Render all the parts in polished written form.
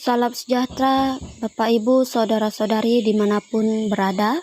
Salam sejahtera Bapak Ibu Saudara-saudari dimanapun berada.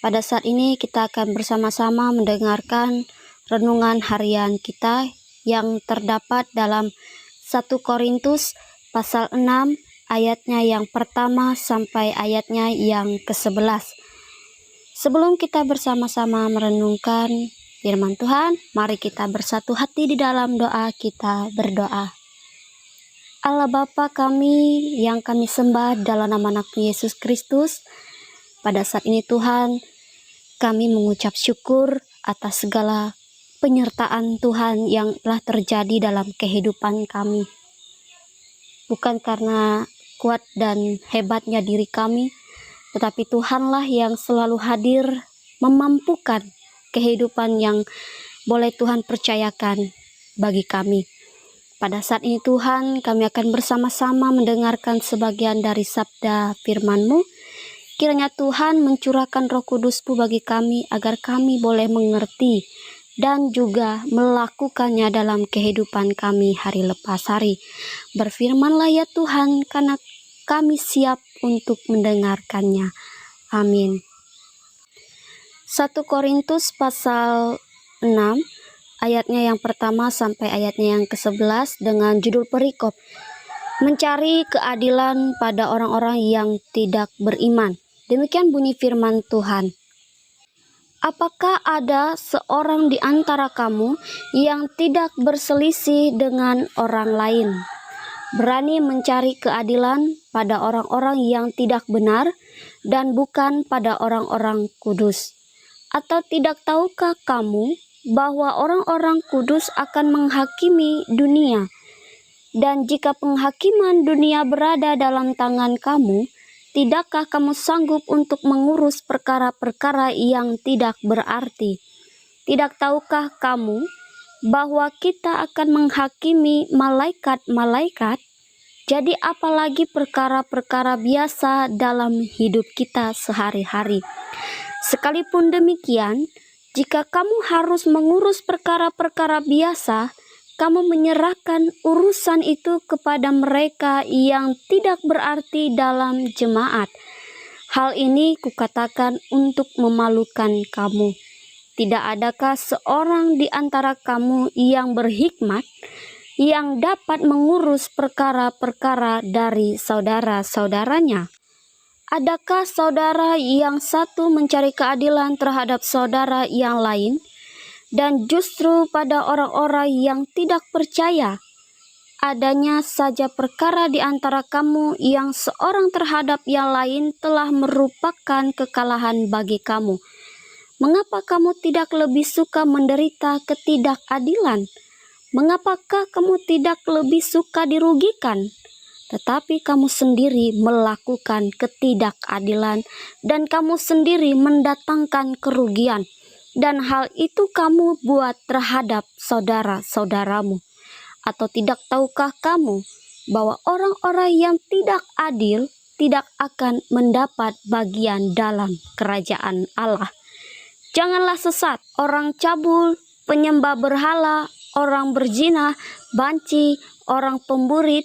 Pada saat ini kita akan bersama-sama mendengarkan renungan harian kita yang terdapat dalam 1 Korintus pasal 6 ayatnya yang pertama sampai ayatnya yang ke-11. Sebelum kita bersama-sama merenungkan firman Tuhan, mari kita bersatu hati di dalam doa. Kita berdoa. Allah Bapa kami yang kami sembah dalam nama anak Yesus Kristus, pada saat ini Tuhan, kami mengucap syukur atas segala penyertaan Tuhan yang telah terjadi dalam kehidupan kami. Bukan karena kuat dan hebatnya diri kami, tetapi Tuhanlah yang selalu hadir memampukan kehidupan yang boleh Tuhan percayakan bagi kami. Pada saat ini Tuhan, kami akan bersama-sama mendengarkan sebagian dari sabda firman-Mu. Kiranya Tuhan mencurahkan Roh Kudus-Mu bagi kami agar kami boleh mengerti dan juga melakukannya dalam kehidupan kami hari lepas hari. Berfirmanlah ya Tuhan, karena kami siap untuk mendengarkannya. Amin. 1 Korintus pasal 6 ayatnya yang pertama sampai ayatnya yang ke-11 dengan judul perikop, mencari keadilan pada orang-orang yang tidak beriman. Demikian bunyi firman Tuhan. Apakah ada seorang di antara kamu yang tidak berselisih dengan orang lain? Berani mencari keadilan pada orang-orang yang tidak benar dan bukan pada orang-orang kudus. Atau tidak tahukah kamu bahwa orang-orang kudus akan menghakimi dunia? Dan jika penghakiman dunia berada dalam tangan kamu, tidakkah kamu sanggup untuk mengurus perkara-perkara yang tidak berarti? Tidak tahukah kamu bahwa kita akan menghakimi malaikat-malaikat? Jadi apalagi perkara-perkara biasa dalam hidup kita sehari-hari. Sekalipun demikian, jika kamu harus mengurus perkara-perkara biasa, kamu menyerahkan urusan itu kepada mereka yang tidak berarti dalam jemaat. Hal ini kukatakan untuk memalukan kamu. Tidak adakah seorang di antara kamu yang berhikmat, yang dapat mengurus perkara-perkara dari saudara-saudaranya? Adakah saudara yang satu mencari keadilan terhadap saudara yang lain, dan justru pada orang-orang yang tidak percaya adanya saja perkara di antara kamu yang seorang terhadap yang lain telah merupakan kekalahan bagi kamu? Mengapa kamu tidak lebih suka menderita ketidakadilan? Mengapakah kamu tidak lebih suka dirugikan? Tetapi kamu sendiri melakukan ketidakadilan dan kamu sendiri mendatangkan kerugian. Dan hal itu kamu buat terhadap saudara-saudaramu. Atau tidak tahukah kamu bahwa orang-orang yang tidak adil tidak akan mendapat bagian dalam kerajaan Allah? Janganlah sesat, orang cabul, penyembah berhala, orang berzina, banci, orang pemburit,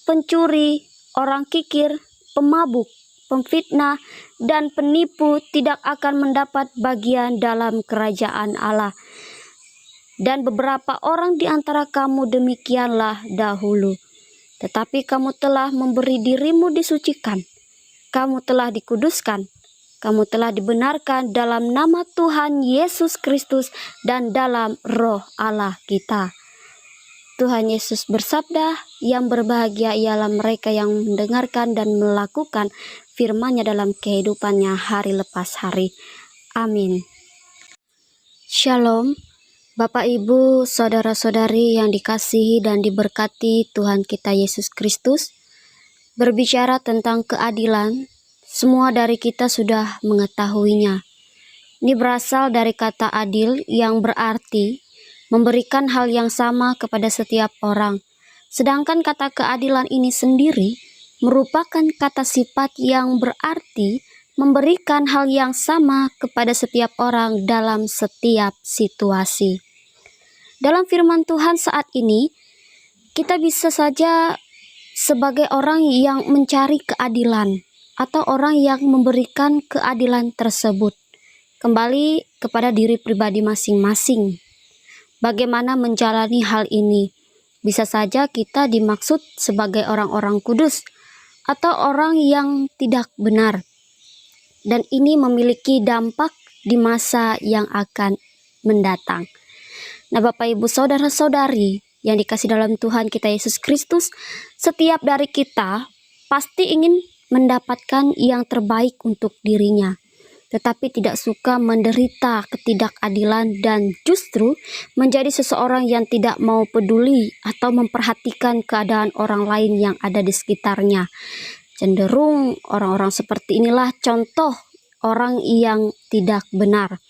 pencuri, orang kikir, pemabuk, pemfitnah, dan penipu tidak akan mendapat bagian dalam kerajaan Allah. Dan beberapa orang di antara kamu demikianlah dahulu. Tetapi kamu telah memberi dirimu disucikan, kamu telah dikuduskan, kamu telah dibenarkan dalam nama Tuhan Yesus Kristus dan dalam Roh Allah kita. Tuhan Yesus bersabda, yang berbahagia ialah mereka yang mendengarkan dan melakukan firman-Nya dalam kehidupannya hari lepas hari. Amin. Shalom, Bapak Ibu, Saudara-saudari yang dikasihi dan diberkati Tuhan kita Yesus Kristus. Berbicara tentang keadilan, semua dari kita sudah mengetahuinya. Ini berasal dari kata adil yang berarti memberikan hal yang sama kepada setiap orang. Sedangkan kata keadilan ini sendiri merupakan kata sifat yang berarti memberikan hal yang sama kepada setiap orang dalam setiap situasi. Dalam firman Tuhan saat ini, kita bisa saja sebagai orang yang mencari keadilan atau orang yang memberikan keadilan tersebut kembali kepada diri pribadi masing-masing. Bagaimana menjalani hal ini? Bisa saja kita dimaksud sebagai orang-orang kudus atau orang yang tidak benar. Dan ini memiliki dampak di masa yang akan mendatang. Nah, Bapak Ibu saudara-saudari yang dikasih dalam Tuhan kita Yesus Kristus, setiap dari kita pasti ingin mendapatkan yang terbaik untuk dirinya, tetapi tidak suka menderita ketidakadilan dan justru menjadi seseorang yang tidak mau peduli atau memperhatikan keadaan orang lain yang ada di sekitarnya. Cenderung orang-orang seperti inilah contoh orang yang tidak benar.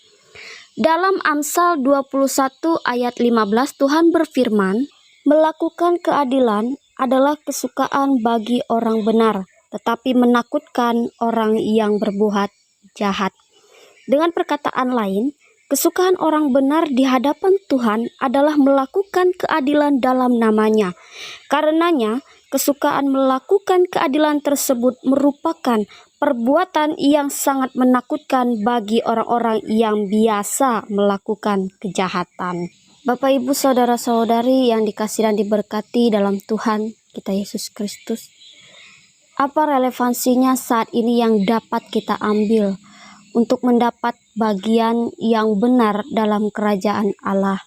Dalam Amsal 21 ayat 15 Tuhan berfirman, melakukan keadilan adalah kesukaan bagi orang benar, tetapi menakutkan orang yang berbuat jahat. Dengan perkataan lain, kesukaan orang benar di hadapan Tuhan adalah melakukan keadilan dalam namanya. Karenanya, kesukaan melakukan keadilan tersebut merupakan perbuatan yang sangat menakutkan bagi orang-orang yang biasa melakukan kejahatan. Bapak, Ibu, saudara-saudari yang dikasihi dan diberkati dalam Tuhan kita Yesus Kristus, apa relevansinya saat ini yang dapat kita ambil untuk mendapat bagian yang benar dalam kerajaan Allah?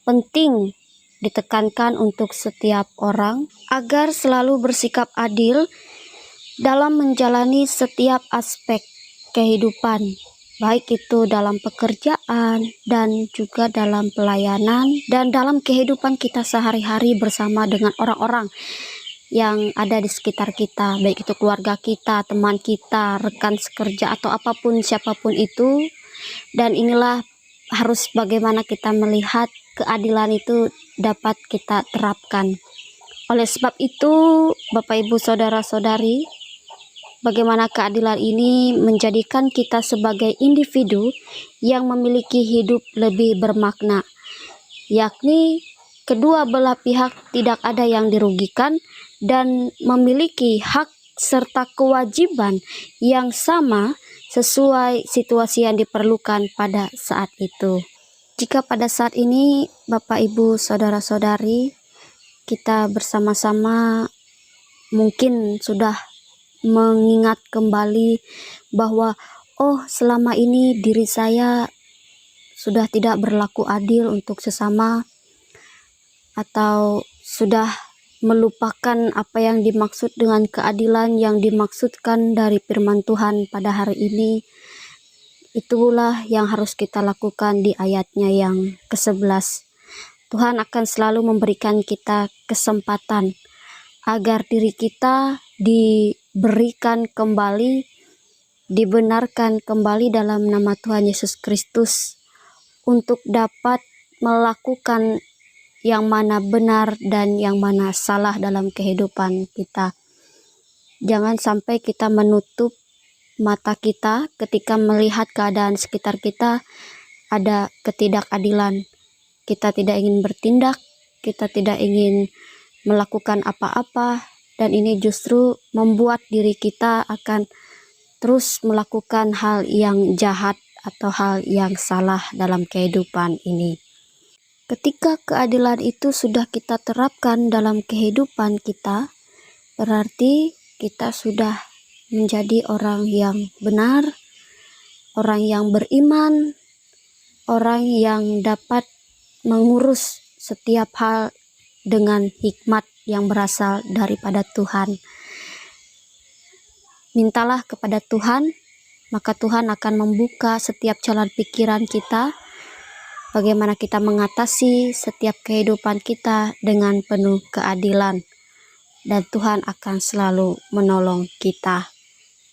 Penting ditekankan untuk setiap orang agar selalu bersikap adil dalam menjalani setiap aspek kehidupan, baik itu dalam pekerjaan dan juga dalam pelayanan dan dalam kehidupan kita sehari-hari bersama dengan orang-orang yang ada di sekitar kita, baik itu keluarga kita, teman kita, rekan sekerja, atau apapun siapapun itu. Dan inilah harus bagaimana kita melihat keadilan itu dapat kita terapkan. Oleh sebab itu, Bapak, Ibu, saudara-saudari, bagaimana keadilan ini menjadikan kita sebagai individu yang memiliki hidup lebih bermakna, yakni kedua belah pihak tidak ada yang dirugikan dan memiliki hak serta kewajiban yang sama sesuai situasi yang diperlukan pada saat itu. Jika pada saat ini Bapak, Ibu, saudara-saudari, kita bersama-sama mungkin sudah mengingat kembali bahwa selama ini diri saya sudah tidak berlaku adil untuk sesama, atau sudah melupakan apa yang dimaksud dengan keadilan yang dimaksudkan dari firman Tuhan pada hari ini. Itulah yang harus kita lakukan di ayatnya yang ke-11. Tuhan akan selalu memberikan kita kesempatan agar diri kita diberikan kembali, dibenarkan kembali dalam nama Tuhan Yesus Kristus untuk dapat melakukan yang mana benar dan yang mana salah dalam kehidupan kita. Jangan sampai kita menutup mata kita ketika melihat keadaan sekitar kita ada ketidakadilan. Kita tidak ingin bertindak, kita tidak ingin melakukan apa-apa, dan ini justru membuat diri kita akan terus melakukan hal yang jahat atau hal yang salah dalam kehidupan ini. Ketika keadilan itu sudah kita terapkan dalam kehidupan kita, berarti kita sudah menjadi orang yang benar, orang yang beriman, orang yang dapat mengurus setiap hal dengan hikmat yang berasal daripada Tuhan. Mintalah kepada Tuhan, maka Tuhan akan membuka setiap jalan pikiran kita, bagaimana kita mengatasi setiap kehidupan kita dengan penuh keadilan, dan Tuhan akan selalu menolong kita.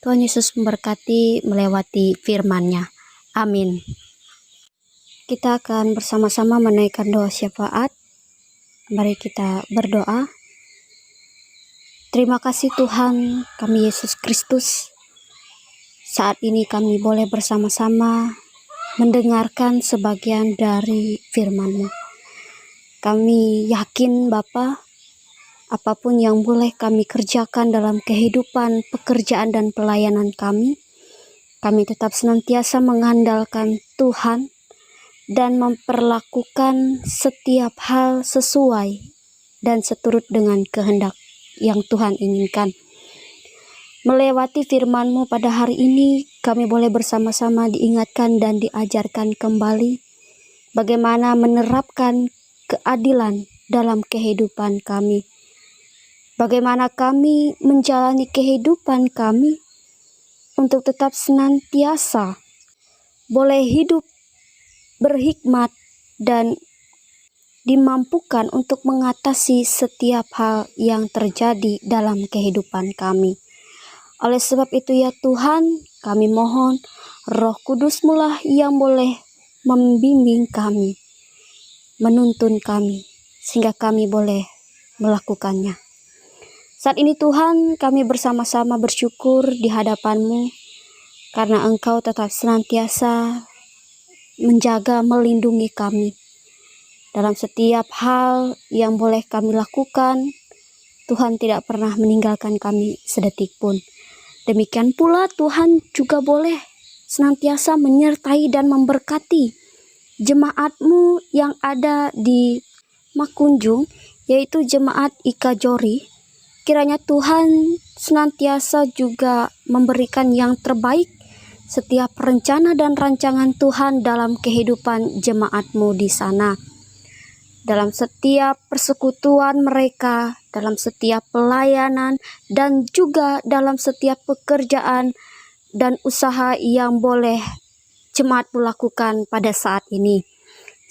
Tuhan Yesus memberkati melewati firman-Nya. Amin. Kita akan bersama-sama menaikkan doa syafaat. Mari kita berdoa. Terima kasih Tuhan kami Yesus Kristus. Saat ini kami boleh bersama-sama mendengarkan sebagian dari firman-Mu. Kami yakin Bapa, apapun yang boleh kami kerjakan dalam kehidupan, pekerjaan dan pelayanan kami tetap senantiasa mengandalkan Tuhan dan memperlakukan setiap hal sesuai dan seturut dengan kehendak yang Tuhan inginkan. Melewati firman-Mu pada hari ini, kami boleh bersama-sama diingatkan dan diajarkan kembali bagaimana menerapkan keadilan dalam kehidupan kami. Bagaimana kami menjalani kehidupan kami untuk tetap senantiasa boleh hidup berhikmat dan dimampukan untuk mengatasi setiap hal yang terjadi dalam kehidupan kami. Oleh sebab itu ya Tuhan, kami mohon Roh Kudus-Mu lah yang boleh membimbing kami, menuntun kami, sehingga kami boleh melakukannya. Saat ini Tuhan, kami bersama-sama bersyukur di hadapan-Mu, karena Engkau tetap senantiasa menjaga, melindungi kami. Dalam setiap hal yang boleh kami lakukan, Tuhan tidak pernah meninggalkan kami sedetik pun. Demikian pula Tuhan juga boleh senantiasa menyertai dan memberkati jemaat-Mu yang ada di Makunjung, yaitu jemaat Ika Jori. Kiranya Tuhan senantiasa juga memberikan yang terbaik setiap rencana dan rancangan Tuhan dalam kehidupan jemaat-Mu di sana. Dalam setiap persekutuan mereka, dalam setiap pelayanan, dan juga dalam setiap pekerjaan dan usaha yang boleh jemaat-Mu lakukan pada saat ini.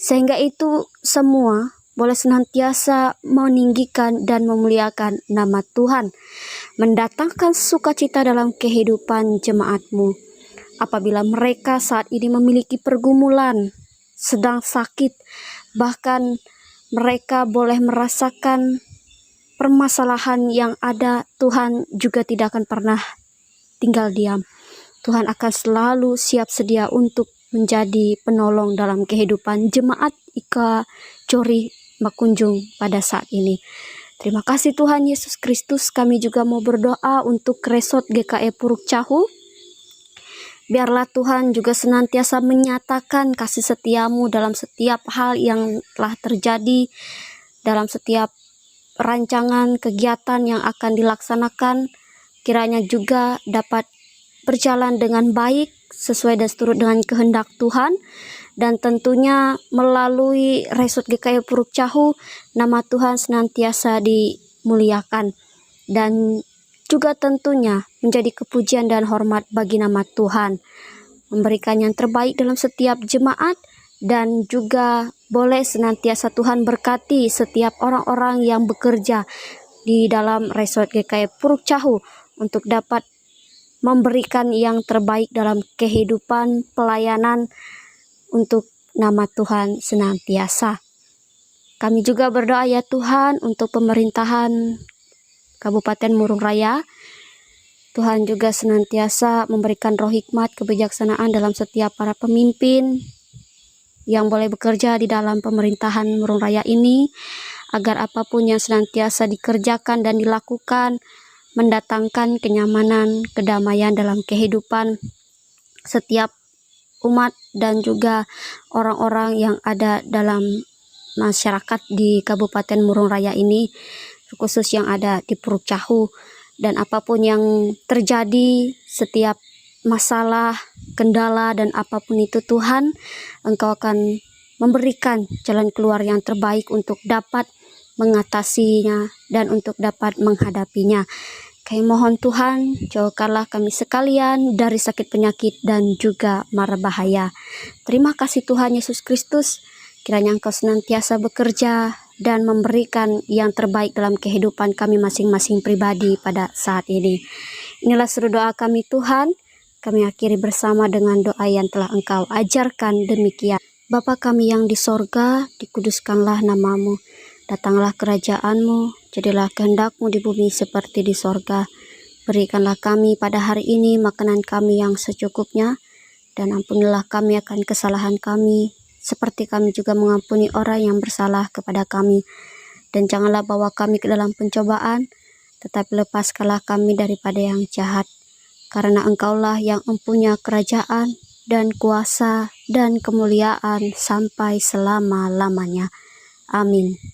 Sehingga itu semua boleh senantiasa meninggikan dan memuliakan nama Tuhan, mendatangkan sukacita dalam kehidupan jemaat-Mu. Apabila mereka saat ini memiliki pergumulan, sedang sakit, bahkan mereka boleh merasakan permasalahan yang ada, Tuhan juga tidak akan pernah tinggal diam. Tuhan akan selalu siap sedia untuk menjadi penolong dalam kehidupan jemaat Ika Jori Makunjung pada saat ini. Terima kasih Tuhan Yesus Kristus. Kami juga mau berdoa untuk Resort GKI Puruk Cahu. Biarlah Tuhan juga senantiasa menyatakan kasih setia-Mu dalam setiap hal yang telah terjadi, dalam setiap rancangan kegiatan yang akan dilaksanakan. Kiranya juga dapat berjalan dengan baik, sesuai dan seturut dengan kehendak Tuhan. Dan tentunya melalui Resort GKI Puruk Cahu, nama Tuhan senantiasa dimuliakan. Dan juga tentunya menjadi kepujian dan hormat bagi nama Tuhan. Memberikan yang terbaik dalam setiap jemaat, dan juga boleh senantiasa Tuhan berkati setiap orang-orang yang bekerja di dalam Resort GKI Puruk Cahu untuk dapat memberikan yang terbaik dalam kehidupan pelayanan untuk nama Tuhan senantiasa. Kami juga berdoa ya Tuhan untuk pemerintahan Kabupaten Murung Raya. Tuhan juga senantiasa memberikan roh hikmat, kebijaksanaan dalam setiap para pemimpin yang boleh bekerja di dalam pemerintahan Murung Raya ini, agar apapun yang senantiasa dikerjakan dan dilakukan mendatangkan kenyamanan, kedamaian dalam kehidupan setiap umat dan juga orang-orang yang ada dalam masyarakat di Kabupaten Murung Raya ini, khusus yang ada di Puruk Cahu. Dan apapun yang terjadi, setiap masalah, kendala, dan apapun itu Tuhan, Engkau akan memberikan jalan keluar yang terbaik untuk dapat mengatasinya dan untuk dapat menghadapinya. Kami mohon Tuhan, jauhkanlah kami sekalian dari sakit penyakit dan juga mara bahaya. Terima kasih Tuhan Yesus Kristus. Kiranya Engkau senantiasa bekerja dan memberikan yang terbaik dalam kehidupan kami masing-masing pribadi pada saat ini. Inilah seru doa kami Tuhan. Kami akhiri bersama dengan doa yang telah Engkau ajarkan demikian. Bapa kami yang di sorga, dikuduskanlah nama-Mu. Datanglah kerajaan-Mu, jadilah kehendak-Mu di bumi seperti di sorga. Berikanlah kami pada hari ini makanan kami yang secukupnya, dan ampunilah kami akan kesalahan kami, seperti kami juga mengampuni orang yang bersalah kepada kami. dan janganlah bawa kami ke dalam pencobaan, tetapi lepaskanlah kami daripada yang jahat. Karena Engkaulah yang mempunyai kerajaan dan kuasa dan kemuliaan sampai selama-lamanya. Amin.